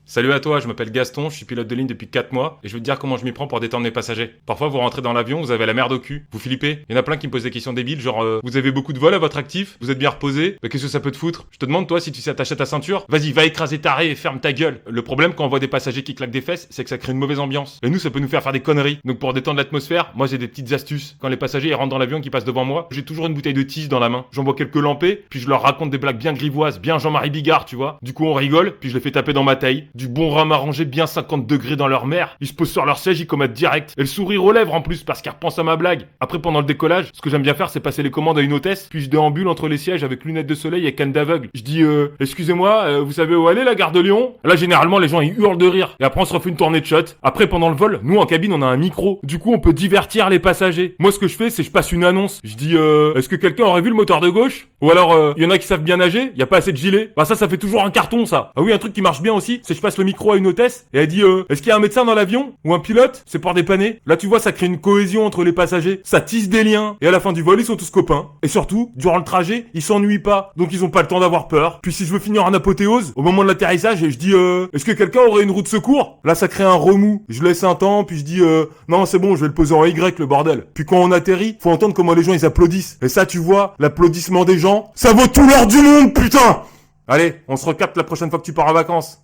Salut à toi, je m'appelle Gaston, je suis pilote de ligne depuis 4 mois et je veux te dire comment je m'y prends pour détendre mes passagers. Parfois vous rentrez dans l'avion, vous avez la merde au cul, vous flippez. Il y en a plein qui me posent des questions débiles genre vous avez beaucoup de vol à votre actif, vous êtes bien reposé, bah qu'est-ce que ça peut te foutre? Je te demande toi si tu sais attacher ta ceinture, vas-y va écraser ta raie et ferme ta gueule. Le problème quand on voit des passagers qui claquent des fesses, c'est que ça crée une mauvaise ambiance. Et nous ça peut nous faire des conneries. Donc pour détendre l'atmosphère, moi j'ai des petites astuces. Quand les passagers ils rentrent dans l'avion qui passent devant moi, j'ai toujours une bouteille de tease dans la main. J'envoie quelques lampées, puis je leur raconte des blagues bien grivoises, bien Jean-Marie Bigard, tu vois. Du coup on rigole, puis je les fais taper dans ma taille. Du bon rhum arrangé bien 50 degrés dans leur mer, ils se posent sur leur siège, ils commettent direct. Et le sourire aux lèvres en plus parce qu'ils repensent à ma blague. Après pendant le décollage, ce que j'aime bien faire c'est passer les commandes à une hôtesse, puis je déambule entre les sièges avec lunettes de soleil et canne d'aveugle. Je dis excusez-moi, vous savez où aller la gare de Lyon? Là généralement les gens ils hurlent de rire. Et après on se refait une tournée de shots. Après pendant le vol, nous en cabine on a un micro. Du coup on peut divertir les passagers. Moi ce que je fais c'est je passe une annonce. Je dis est-ce que quelqu'un aurait vu le moteur de gauche? Ou alors il y en a qui savent bien nager, y a pas assez de gilet. Bah ça fait toujours un carton ça. Ah oui un truc qui marche bien aussi, c'est je passe le micro à une hôtesse et elle dit est-ce qu'il y a un médecin dans l'avion? Ou un pilote? C'est pour dépanner. Là tu vois ça crée une cohésion entre les passagers. Ça tisse des liens. Et à la fin du vol ils sont tous copains. Et surtout, durant le trajet, ils s'ennuient pas. Donc ils ont pas le temps d'avoir peur. Puis si je veux finir en apothéose, au moment de l'atterrissage, je dis est-ce que quelqu'un aurait une roue de secours? Là ça crée un remous. Je laisse un temps puis je dis non c'est bon je vais le poser en Y le bordel. Puis quand on atterrit, faut entendre comment les gens ils applaudissent. Et ça tu vois, l'applaudissement des gens, ça vaut tout l'or du monde putain. Allez, on se recapte la prochaine fois que tu pars en vacances.